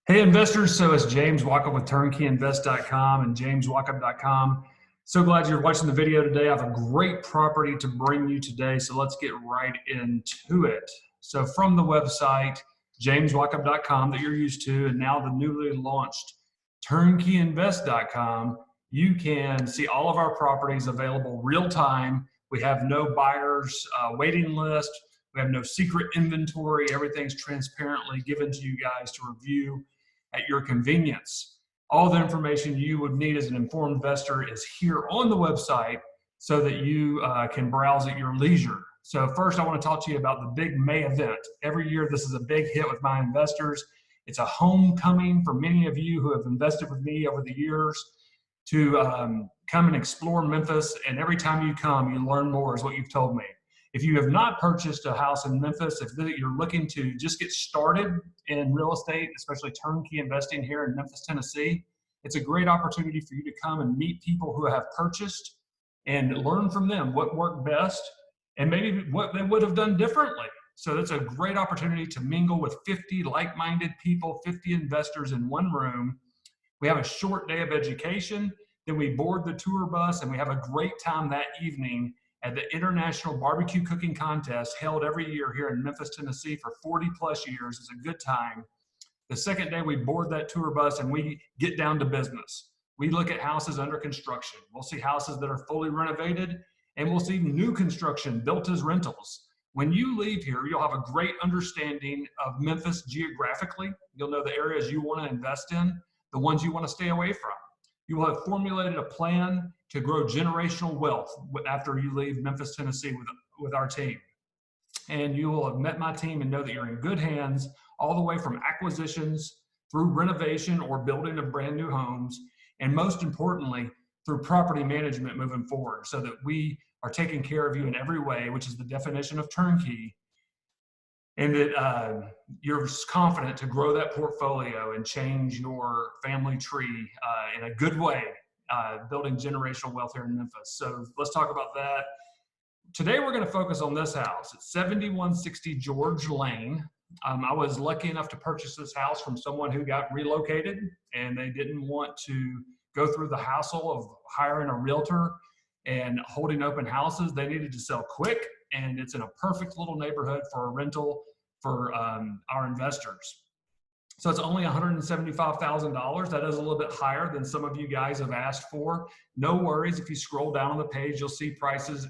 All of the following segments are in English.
Hey investors, so it's James Wachob with turnkeyinvest.com and jameswachob.com. So glad you're watching the video today. I have a great property to bring you today, so let's get right into it. So from the website, jameswachob.com that you're used to, and now the newly launched turnkeyinvest.com, you can see all of our properties available real time. We have no buyers waiting list. We have no secret inventory. Everything's transparently given to you guys to review at your convenience. All the information you would need as an informed investor is here on the website so that you can browse at your leisure. So first, I want to talk to you about the big May event. Every year, this is a big hit with my investors. It's a homecoming for many of you who have invested with me over the years to come and explore Memphis. And every time you come, you learn more, is what you've told me. If you have not purchased a house in Memphis, if you're looking to just get started in real estate, especially turnkey investing here in Memphis, Tennessee, it's a great opportunity for you to come and meet people who have purchased and learn from them what worked best and maybe what they would have done differently. So that's a great opportunity to mingle with 50 like-minded people, 50 investors in one room. We have a short day of education, then we board the tour bus, and we have a great time that evening at the International Barbecue Cooking Contest held every year here in Memphis, Tennessee for 40 plus years. It's a good time. The second day we board that tour bus and we get down to business. We look at houses under construction. We'll see houses that are fully renovated, and we'll see new construction built as rentals. When you leave here, you'll have a great understanding of Memphis geographically. You'll know the areas you want to invest in, the ones you want to stay away from. You will have formulated a plan to grow generational wealth after you leave Memphis, Tennessee with our team. And you will have met my team and know that you're in good hands all the way from acquisitions through renovation or building of brand new homes, and most importantly, through property management moving forward, so that we are taking care of you in every way, which is the definition of turnkey, and that you're confident to grow that portfolio and change your family tree in a good way, building generational wealth here in Memphis. So let's talk about that. Today we're going to focus on this house. It's 7160 George Lane. I was lucky enough to purchase this house from someone who got relocated, and they didn't want to go through the hassle of hiring a realtor and holding open houses. They needed to sell quick, and it's in a perfect little neighborhood for a rental for our investors. So it's only $175,000. That is a little bit higher than some of you guys have asked for. No worries. If you scroll down on the page, you'll see prices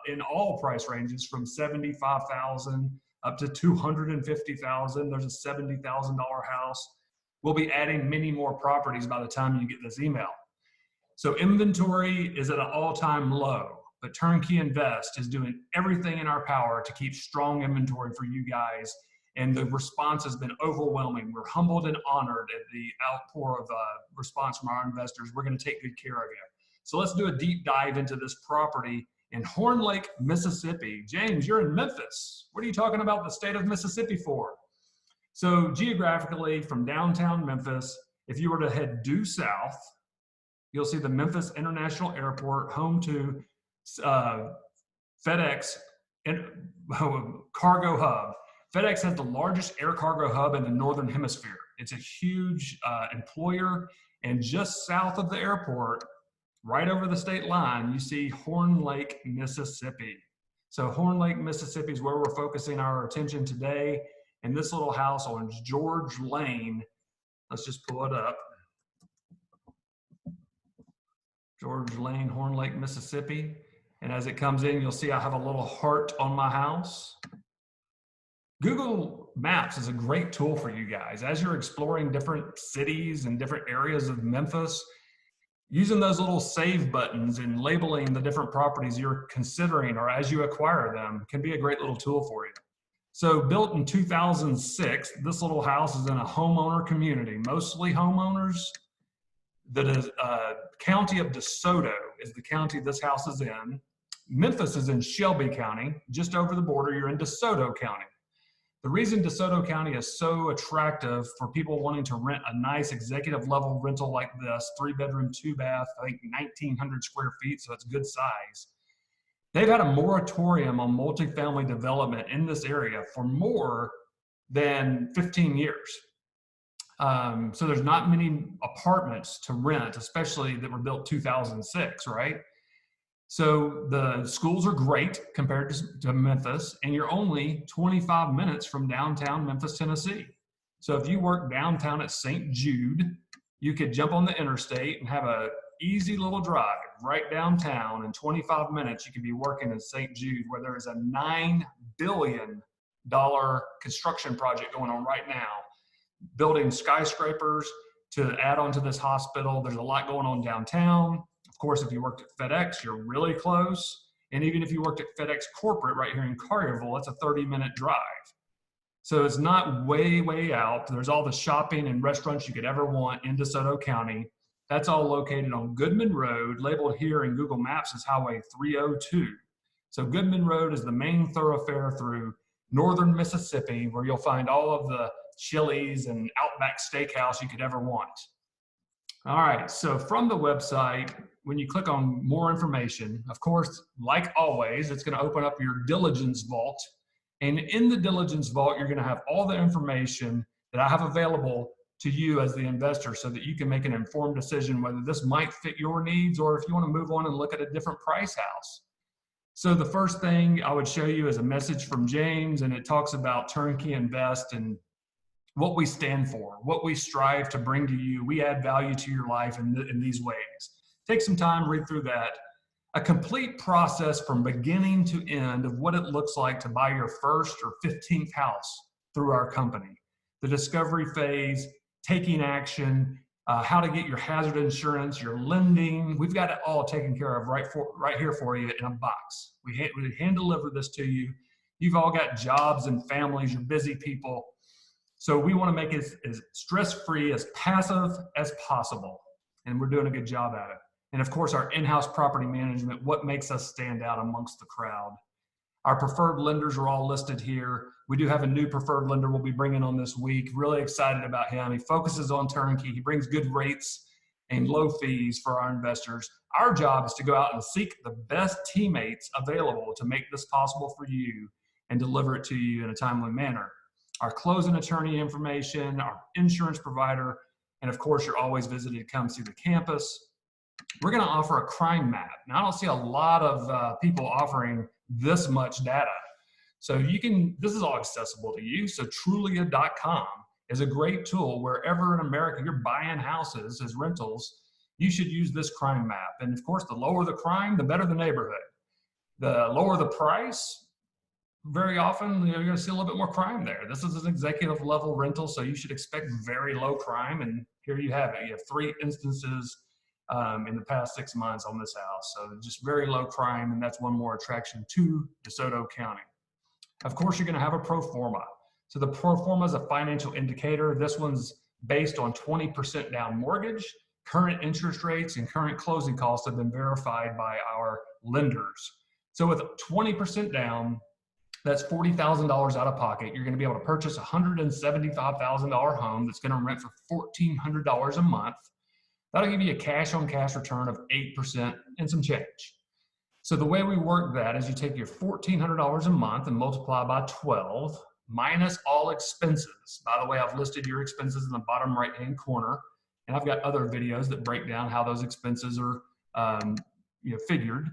in all price ranges from $75,000 up to $250,000. There's a $70,000 house. We'll be adding many more properties by the time you get this email. So inventory is at an all-time low, but Turnkey Invest is doing everything in our power to keep strong inventory for you guys, and the response has been overwhelming. We're humbled and honored at the outpour of response from our investors. We're going to take good care of you. So let's do a deep dive into this property in Horn Lake, Mississippi. James, you're in Memphis. What are you talking about the state of Mississippi for? So geographically, from downtown Memphis, if you were to head due south, you'll see the Memphis International Airport, home to FedEx and cargo hub. FedEx has the largest air cargo hub in the Northern Hemisphere. It's a huge employer, and just south of the airport, right over the state line, you see Horn Lake, Mississippi. So Horn Lake, Mississippi is where we're focusing our attention today. And this little house on George Lane, let's just pull it up. George Lane, Horn Lake, Mississippi. And as it comes in, you'll see I have a little heart on my house. Google Maps is a great tool for you guys. As you're exploring different cities and different areas of Memphis, using those little save buttons and labeling the different properties you're considering or as you acquire them can be a great little tool for you. So built in 2006, this little house is in a homeowner community, mostly homeowners. The county of DeSoto is the county this house is in. Memphis is in Shelby County. Just over the border, you're in DeSoto County. The reason DeSoto County is so attractive for people wanting to rent a nice executive level rental like this, 3-bedroom, 2-bath, I think 1,900 square feet, so it's good size. They've had a moratorium on multifamily development in this area for more than 15 years. So there's not many apartments to rent, especially that were built 2006, right? So the schools are great compared to Memphis, and you're only 25 minutes from downtown Memphis, Tennessee. So if you work downtown at St. Jude, you could jump on the interstate and have a easy little drive right downtown. In 25 minutes, you could be working in St. Jude, where there is a $9 billion construction project going on right now, building skyscrapers to add on to this hospital. There's a lot going on downtown. Of course, if you worked at FedEx, you're really close. And even if you worked at FedEx corporate right here in Collierville, that's a 30-minute drive. So it's not way, way out. There's all the shopping and restaurants you could ever want in DeSoto County. That's all located on Goodman Road, labeled here in Google Maps as Highway 302. So Goodman Road is the main thoroughfare through northern Mississippi, where you'll find all of the Chili's and Outback Steakhouse you could ever want. All right, so from the website, when you click on more information, of course, like always, it's going to open up your diligence vault. And in the diligence vault, you're going to have all the information that I have available to you as the investor, so that you can make an informed decision whether this might fit your needs, or if you want to move on and look at a different price house. So the first thing I would show you is a message from James, and it talks about Turnkey Invest and what we stand for, what we strive to bring to you. We add value to your life in these ways. Take some time, read through that. A complete process from beginning to end of what it looks like to buy your first or 15th house through our company. The discovery phase, taking action, how to get your hazard insurance, your lending. We've got it all taken care of right here for you in a box. We hand deliver this to you. You've all got jobs and families, you're busy people. So we want to make it as stress-free, as passive as possible. And we're doing a good job at it. And of course, our in-house property management, what makes us stand out amongst the crowd. Our preferred lenders are all listed here. We do have a new preferred lender we'll be bringing on this week. Really excited about him. He focuses on turnkey. He brings good rates and low fees for our investors. Our job is to go out and seek the best teammates available to make this possible for you and deliver it to you in a timely manner. Our closing attorney information, our insurance provider, and of course, you're always visited to come see the campus. We're going to offer a crime map. Now, I don't see a lot of people offering this much data. So this is all accessible to you. So Trulia.com is a great tool. Wherever in America you're buying houses as rentals, you should use this crime map. And of course, the lower the crime, the better the neighborhood. The lower the price, very often you're going to see a little bit more crime there. This is an executive level rental, so you should expect very low crime. And here you have it. You have 3 instances in the past 6 months on this house. So just very low crime, and that's one more attraction to DeSoto County. Of course, you're going to have a pro forma. So the pro forma is a financial indicator. This one's based on 20% down mortgage. Current interest rates and current closing costs have been verified by our lenders. So with 20% down, that's $40,000 out of pocket. You're going to be able to purchase a $175,000 home that's going to rent for $1,400 a month. That'll give you a cash-on-cash return of 8% and some change. So the way we work that is you take your $1,400 a month and multiply by 12, minus all expenses. By the way, I've listed your expenses in the bottom right-hand corner, and I've got other videos that break down how those expenses are figured.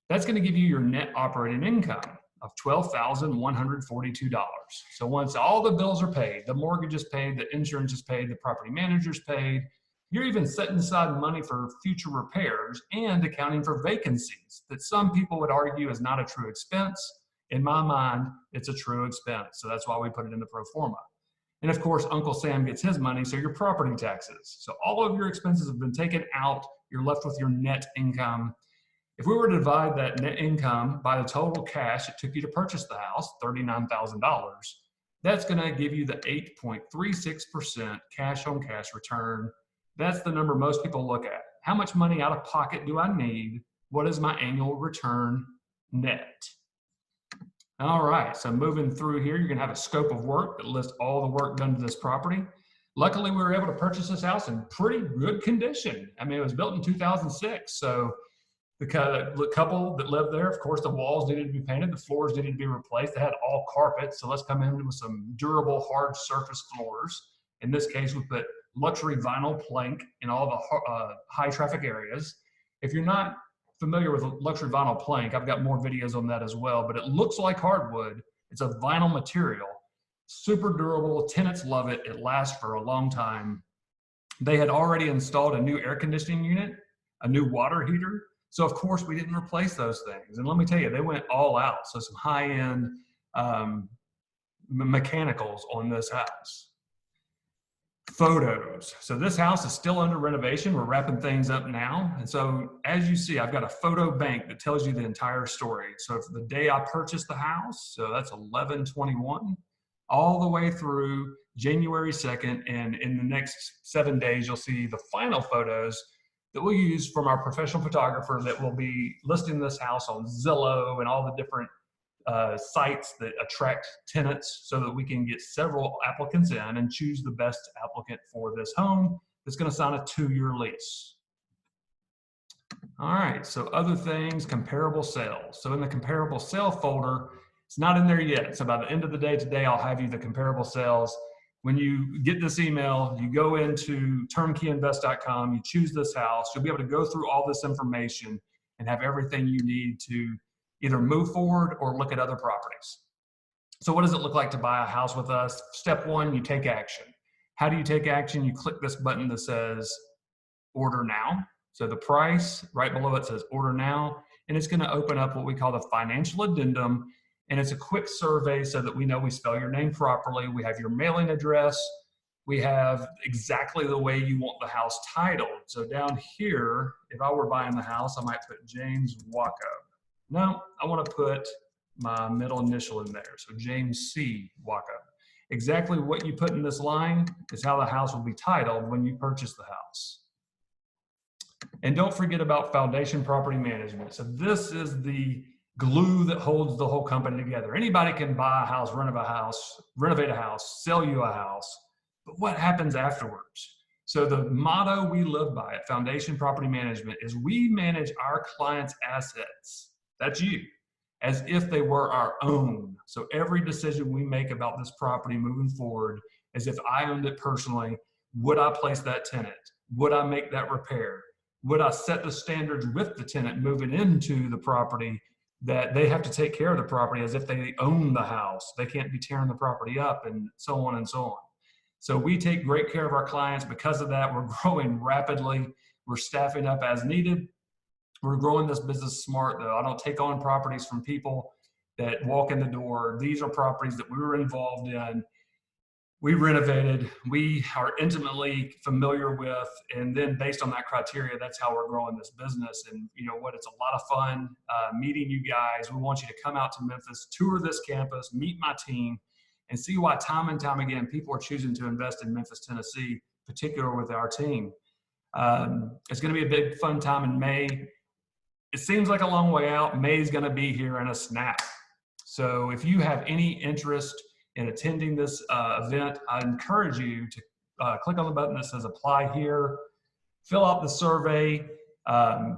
That's going to give you your net operating income of $12,142. So once all the bills are paid, the mortgage is paid, the insurance is paid, the property manager is paid, you're even setting aside money for future repairs and accounting for vacancies that some people would argue is not a true expense. In my mind, it's a true expense. So that's why we put it in the pro forma. And of course, Uncle Sam gets his money, so your property taxes. So all of your expenses have been taken out. You're left with your net income. If we were to divide that net income by the total cash it took you to purchase the house, $39,000, that's going to give you the 8.36% cash on cash return. That's the number most people look at. How much money out of pocket do I need? What is my annual return net? All right, so moving through here, you're going to have a scope of work that lists all the work done to this property. Luckily, we were able to purchase this house in pretty good condition. I mean, it was built in 2006, so the couple that lived there, of course, the walls needed to be painted, the floors needed to be replaced. They had all carpet, so let's come in with some durable, hard surface floors. In this case, we put luxury vinyl plank in all the high traffic areas. If you're not familiar with luxury vinyl plank, I've got more videos on that as well, but it looks like hardwood. It's a vinyl material, super durable. Tenants love it. It lasts for a long time. They had already installed a new air conditioning unit, a new water heater. So of course we didn't replace those things. And let me tell you, they went all out. So some high-end mechanicals on this house. Photos. So this house is still under renovation. We're wrapping things up now. And so as you see, I've got a photo bank that tells you the entire story. So for the day I purchased the house, so that's 11/21, all the way through January 2nd. And in the next 7 days, you'll see the final photos that we'll use from our professional photographer that will be listing this house on Zillow and all the different sites that attract tenants so that we can get several applicants in and choose the best applicant for this home that's going to sign a 2-year lease. All right, so other things, comparable sales. So in the comparable sale folder, it's not in there yet. So by the end of the day today, I'll have you the comparable sales. When you get this email, you go into turnkeyinvest.com, you choose this house, you'll be able to go through all this information and have everything you need to either move forward or look at other properties. So what does it look like to buy a house with us? Step 1, you take action. How do you take action? You click this button that says order now. So the price right below it says order now, and it's going to open up what we call the financial addendum. And it's a quick survey so that we know we spell your name properly. We have your mailing address. We have exactly the way you want the house titled. So down here, if I were buying the house, I might put James Wachob. No, I want to put my middle initial in there. So James C. Wachob. Exactly what you put in this line is how the house will be titled when you purchase the house. And don't forget about foundation property management. So this is the glue that holds the whole company together. Anybody can buy a house, renovate a house, sell you a house, but what happens afterwards? So the motto we live by at Foundation Property Management is we manage our clients' assets, that's you, as if they were our own. So every decision we make about this property moving forward, as if I owned it personally, would I place that tenant? Would I make that repair? Would I set the standards with the tenant moving into the property that they have to take care of the property as if they own the house? They can't be tearing the property up and so on and so on. So we take great care of our clients. Because of that, we're growing rapidly. We're staffing up as needed. We're growing this business smart though. I don't take on properties from people that walk in the door. These are properties that we were involved in. We renovated, we are intimately familiar with, and then based on that criteria, that's how we're growing this business. And you know what, it's a lot of fun meeting you guys. We want you to come out to Memphis, tour this campus, meet my team, and see why time and time again, people are choosing to invest in Memphis, Tennessee, particularly with our team. It's gonna be a big fun time in May. It seems like a long way out. May is gonna be here in a snap. So if you have any interest in attending this event, I encourage you to click on the button that says apply here, fill out the survey,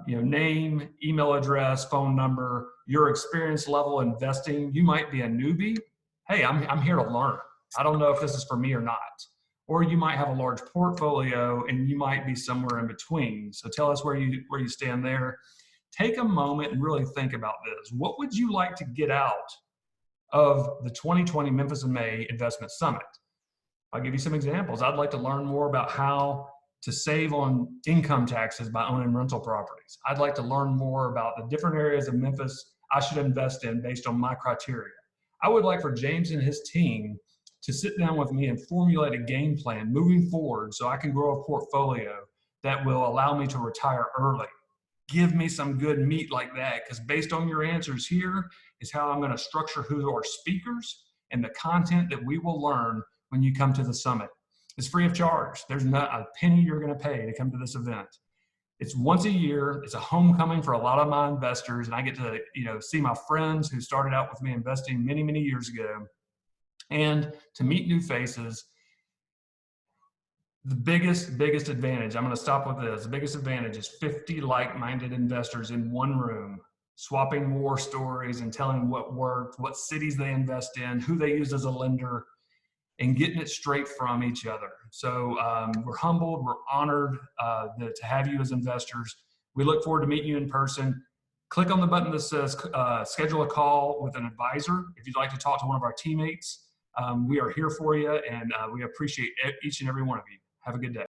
name, email address, phone number, your experience level investing. You might be a newbie. Hey, I'm here to learn. I don't know if this is for me or not. Or you might have a large portfolio and you might be somewhere in between. So tell us where you stand there. Take a moment and really think about this. What would you like to get out of the 2020 Memphis in May Investment Summit? I'll give you some examples. I'd like to learn more about how to save on income taxes by owning rental properties. I'd like to learn more about the different areas of Memphis I should invest in based on my criteria. I would like for James and his team to sit down with me and formulate a game plan moving forward so I can grow a portfolio that will allow me to retire early. Give me some good meat like that, because based on your answers here is how I'm going to structure who are speakers and the content that we will learn when you come to the summit. It's free of charge. There's not a penny you're going to pay to come to this event. It's once a year. It's a homecoming for a lot of my investors, and I get to see my friends who started out with me investing many, many years ago, and to meet new faces. The biggest advantage, I'm going to stop with this. The biggest advantage is 50 like-minded investors in one room, swapping war stories and telling what worked, what cities they invest in, who they use as a lender. and getting it straight from each other. So we're humbled, we're honored to have you as investors. We look forward to meeting you in person. Click on the button that says schedule a call with an advisor if you'd like to talk to one of our teammates. We are here for you, and we appreciate each and every one of you. Have a good day.